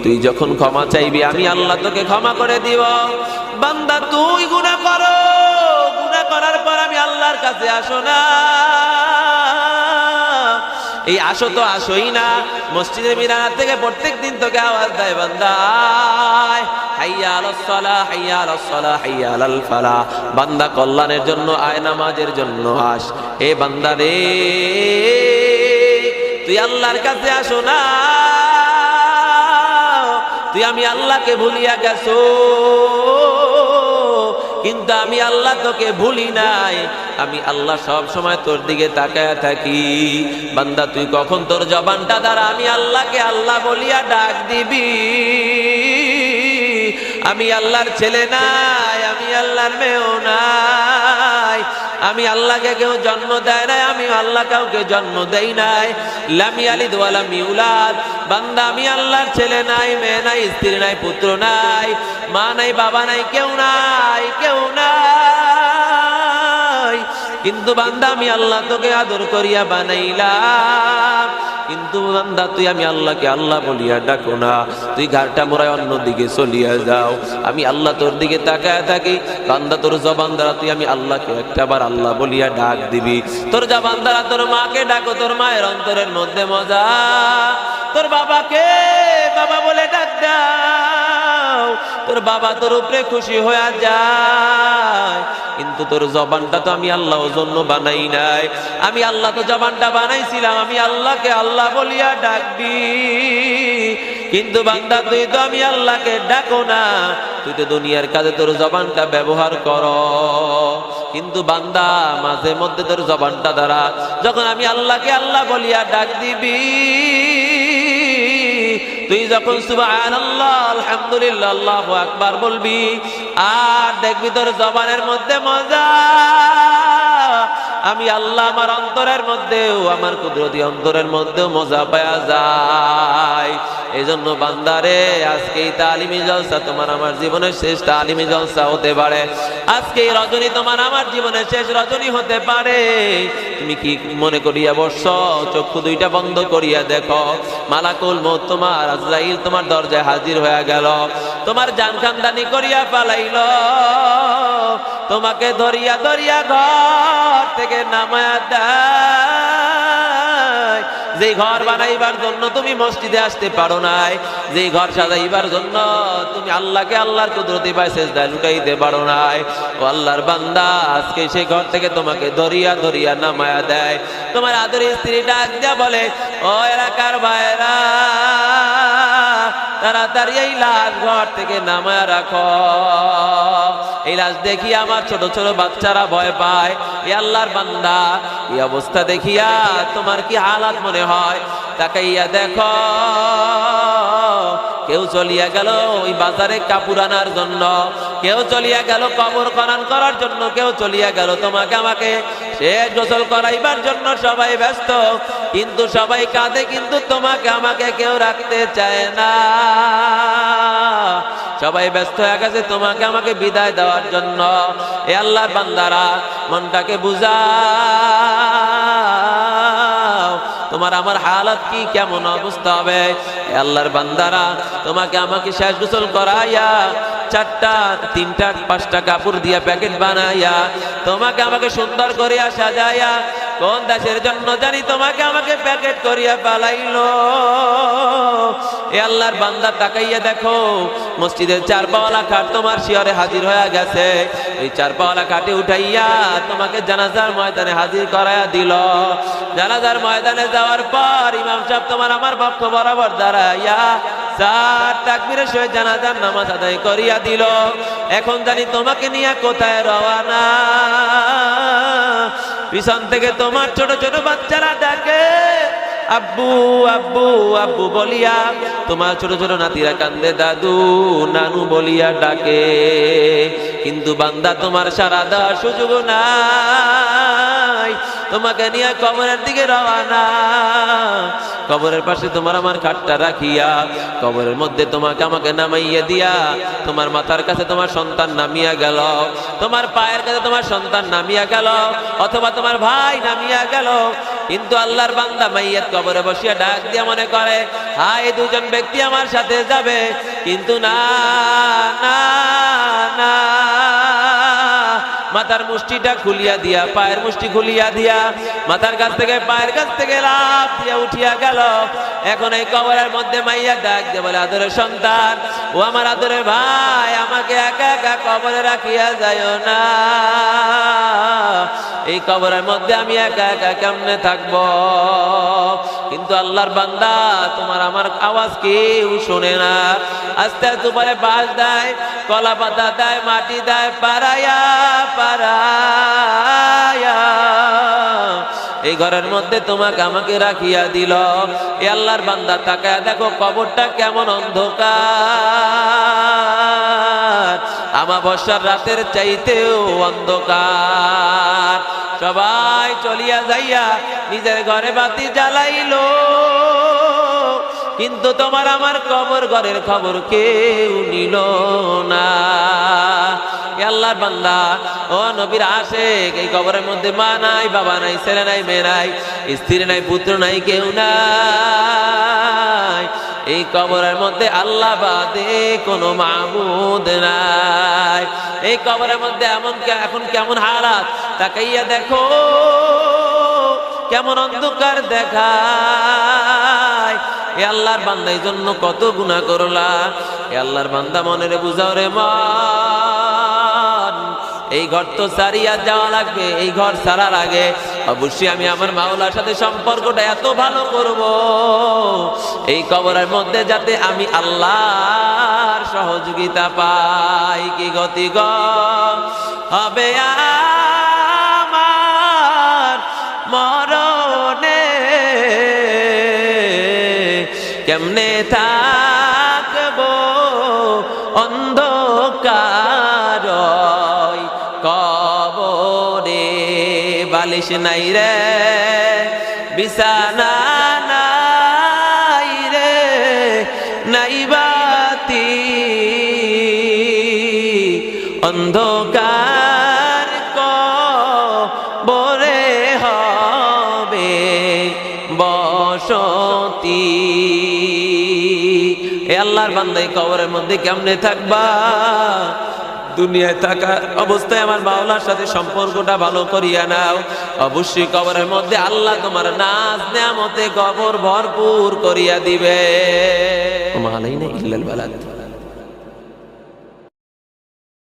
তুই যখন ক্ষমা চাইবি আমি আল্লাহ তোকে ক্ষমা করে দিব। বান্দা তুই গুনাহ করো, গুনাহ করার পর আমি আল্লাহর কাছে আসো না, এই আসো তো আসোই না। মসজিদে মিনার থেকে প্রত্যেক দিন তোকে আওয়াজ দেয়, বান্দা আয়, হাইয়া আলাস সালাহ, হাইয়া আলাস সালাহ, হাইয়া আলাল ফালাহ। বান্দা কল্যাণের জন্য আয়, নামাজের জন্য আস। এ বান্দা রে, তুই আল্লাহর কাছে আসো না, তুই আমি আল্লাহকে ভুলিয়া গেছো, কিন্তু আমি আল্লাহ তোকে ভুলি নাই। আমি আল্লাহ সব সময় তোর দিকে তাকায়া থাকি। বান্দা তুই কখন তোর জবানটা দ্বারা আমি আল্লাহকে আল্লাহ বলিয়া ডাক দিবি? আমি আল্লাহর ছেলে নাই, আমি আল্লাহর মেয়েও নাই, আমি আল্লাহকে কেউ জন্ম দেয় নাই, আমি আল্লাহ কাউকে জন্ম দেই নাই। লাম ইয়ালিদ ওয়া লাম ইউলাদ। বান্দা আমি আল্লাহর ছেলে নাই, মেয়ে নাই, স্ত্রী নাই, পুত্র নাই, মা নাই, বাবা নাই, কেউ নাই, কেউ নাই। কিন্তু বান্দা আমি আল্লাহ তোকে আদর করিয়া বানাইলাম, কিন্তু বান্দা তুই আমি আল্লাহকে আল্লাহ বলিয়া ডাকো না, তুই ঘাড়টা মোড়ায় অন্যদিকে চলিয়া যাও। আমি আল্লাহ তোর দিকে তাকায় থাকি। বান্দা তোর জবান দ্বারা তুই আমি আল্লাহকে একটাবার আল্লাহ বলিয়া ডাক দিবি। তোর জবান দ্বারা তোর মাকে ডাকো, তোর মায়ের অন্তরের মধ্যে মজা। তোর বাবাকে বাবা বলে ডাক দাও, তোর বাবা তোর উপরে খুশি হয়ে যায়। কিন্তু তোর জবানটা তো আমি আল্লাহর জন্য বানাই নাই, আমি আল্লাহ তো জবানটা বানাইছিলাম আমি আল্লাহকে আল্লাহ বলিয়া ডাকবি। কিন্তু বান্দা তুই তো আমি আল্লাহকে ডাকো না, তুই তো দুনিয়ার কাজে তোর জবানটা ব্যবহার কর। কিন্তু বান্দা মাঝে মধ্যে তোর জবানটা দ্বারা যখন আমি আল্লাহকে আল্লাহ বলিয়া ডাক দিবি, তুই যখন সুবহানাল্লাহ, আলহামদুলিল্লাহ, আল্লাহু আকবার বলবি, আর দেখবি তোর জবানের মধ্যে মজা। আমি আল্লাহ আমার অন্তরের মধ্যেও, আমার কুদরতি অন্তরের মধ্যেও মজা পাওয়া যায়। এই জন্য বান্দারে, আজকে এই তালিমি জলসা তোমার আমার জীবনের শেষ তালিমি জলসা হতে পারে। আজকে এই রজনী তোমার আমার জীবনের শেষ রজনী হতে পারে। তুমি কি মনে করিয়া বসছ? চক্ষু দুইটা বন্ধ করিয়া দেখো, মালাকুল মউত তোমার আজরাইল তোমার দরজায় হাজির হয়ে গেল, তোমার জান খানদানি করিয়া পালাইল, তোমাকে ধরিয়া ধরিয়া ঘর থেকে নামায়া দেয়। যে ঘর বানাইবার জন্য তুমি মসজিদে আসতে পারো নাই, যে ঘর সাজাইবার জন্য তুমি আল্লাহকে আল্লাহর কুদরতি পায় সেজদায় লুটাইতে পারো নাই, ও আল্লাহর বান্দা আজকে সেই ঘর থেকে তোমাকে ধরিয়া ধরিয়া নামায়া দেয়। তোমার আদরের স্ত্রী ডাক দিয়া বলে, ও এলাকার ভাইরা, তাড়াতাড়ি এই লাশ ঘর থেকে নামায়া রাখো। এই লাশ দেখি আমার ছোট ছোট বাচ্চারা ভয় পায়। এ আল্লাহর বান্দা, এই অবস্থা দেখিয়া তোমার কি হালাত মনে হয়? তাকাইয়া দেখো, কেউ চলিয়া গেল ওই বাজারে কাপড় আনার জন্য, কেউ চলিয়া গেল কবর খনন করার জন্য, কেউ চলিয়া গেল তোমাকে আমাকে শেষ গোসল করাইবার জন্য। সবাই ব্যস্ত, কিন্তু সবাই কাঁদে, কিন্তু তোমাকে আমাকে কেউ রাখতে চায় না। সবাই ব্যস্ত হয়ে গেছে তোমাকে আমাকে বিদায় দেওয়ার জন্য। এ আল্লাহর বান্দারা, মনটাকে বুঝাও, তোমার আমার হালাত কি, কেমন অবস্থা হবে। এ আল্লাহর বান্দারা, তোমাকে আমাকে শেষ গোসল করাইয়া 4টা 3টা 5টা কাপড় দিয়া প্যাকেট বানাইয়া তোমাকে আমাকে সুন্দর করিয়া সাজাইয়া, কোন দেশের জন্য জানি তোমাকে আমাকে প্যাকেট করিয়া পালাইলো। এ আল্লাহর বান্দা, তাকাইয়া দেখো, মসজিদের 4 পাওয়ালা খাট তোমার শিয়রে হাজির হয়ে গেছে। এই 4 পাওয়ালা খাটে উঠাইয়া তোমাকে জানাজার ময়দানে হাজির করাইয়া দিল। জানাজার ময়দানে যাওয়ার পর ইমাম সাহেব তোমার আমার পক্ষ বরাবর দাঁড়াইয়া 4 তাকবীরের সহিত জানাজার নামাজ আদায় করিয়া দিল। এখন জানি তোমাকে নিয়ে কোথায় রওয়ানা। পিছন থেকে তোমার ছোট ছোট বাচ্চারা ডাকে, আব্বু আব্বু আব্বু বলিয়া। তোমার ছোট ছোট নাতিরা কান্দে, দাদু নানু বলিয়া ডাকে। কিন্তু বান্দা, তোমার সারা দেওয়ার সুযোগ নাই। তোমাকে নিয়ে কবরের দিকে রওনা। কবরের পাশে তোমার আমার খাটটা রাখিয়া কবরের মধ্যে তোমাকে আমাকে নামাইয়া দিয়া তোমার মাথার কাছে তোমার সন্তান নামিয়া গেল, তোমার পায়ের কাছে তোমার সন্তান নামিয়া গেল, অথবা তোমার ভাই নামিয়া গেল। কিন্তু আল্লাহর বান্দা মাইয়াত কবরে বসিয়া ডাক দিয়া মনে করে হায় দুজন ব্যক্তি আমার সাথে যাবে, কিন্তু না না না, মাথার মুষ্টিটা খুলিয়া দিয়া পায়ের মুষ্টি খুলিয়া দিয়া মাথার কাছ থেকে পায়ের কাছ থেকে লাফ দিয়া উঠিয়া গেল। এখন এই কবরের মধ্যে মাইয়া ডাক দিয়ে বলে আদরের সন্তান, ও আমার আদরের ভাই, আমাকে একা একা কবরে রাখিয়া যাইও না। এই কবরের মধ্যে আমি একা একা কেমনে থাকবো? কিন্তু আল্লাহর বান্দা তোমার আমার আওয়াজ কেউ শোনে না। আস্তে আস্তে উপরে বাঁশ দেয়, কলা পাতা দেয়, মাটি দেয়, পারায়া পারায়া এই ঘরের মধ্যে তোমাকে আমাকে রাখিয়া দিল। এ আল্লাহর বান্দা তাকায়া দেখো কবরটা কেমন অন্ধকার, আমাবস্যার রাতের চাইতেও অন্ধকার। সবাই চলিয়া যাইয়া নিজের ঘরে বাতি জ্বালাইলো, কিন্তু তোমার আমার কবর ঘরের খবর কেউ নিল না। আল্লাহর বান্দা ও নবীর আশিক, এই কবরের মধ্যে মা নাই, বাবা নাই, ছেলে নাই, মেয়ে নাই, স্ত্রী নাই, পুত্র নাই, কেউ নাই। এই কবরের মধ্যে আল্লাহ বাদে কোনো মাবুদ নাই। এই কবরের মধ্যে এখন কেমন হালাত তাকাইয়া দেখো, কেমন অন্ধকার দেখায়। এ আল্লাহর বান্দা এই জন্য কত গুনাহ করলা। এ আল্লাহর বান্দা মনে রে বুঝাও রে মন, এই ঘর তো ছাড়িয়া যাওয়া লাগবে। এই ঘর ছাড়ার আগে অবশ্যই আমি আমার মাওলার সাথে সম্পর্কটা এত ভালো করব, এই কবরের মধ্যে যাতে আমি আল্লাহর সহযোগিতা পাই। কি গতি গ হবে আমার মরণে, কেমনে থাকবো অন্ধকার কবরে, বালিশ নাই রে, বিছানা নাই রে, নাই বাতি, অন্ধকার কবরে হবে বসতি। এ আল্লাহর বান্দা এই কবরের মধ্যে কেমনে থাকবা? দুনিয়ায় থাকা অবস্থায় আমার মাওলার সাথে সম্পর্কটা ভালো করিয়া নাও। অবশ্যই কবরের মধ্যে আল্লাহ তোমার নাজ নেয়ামতে কবর ভরপুর করিয়া দিবে। ওমা আলাইনা ইল্লাল বালাগ।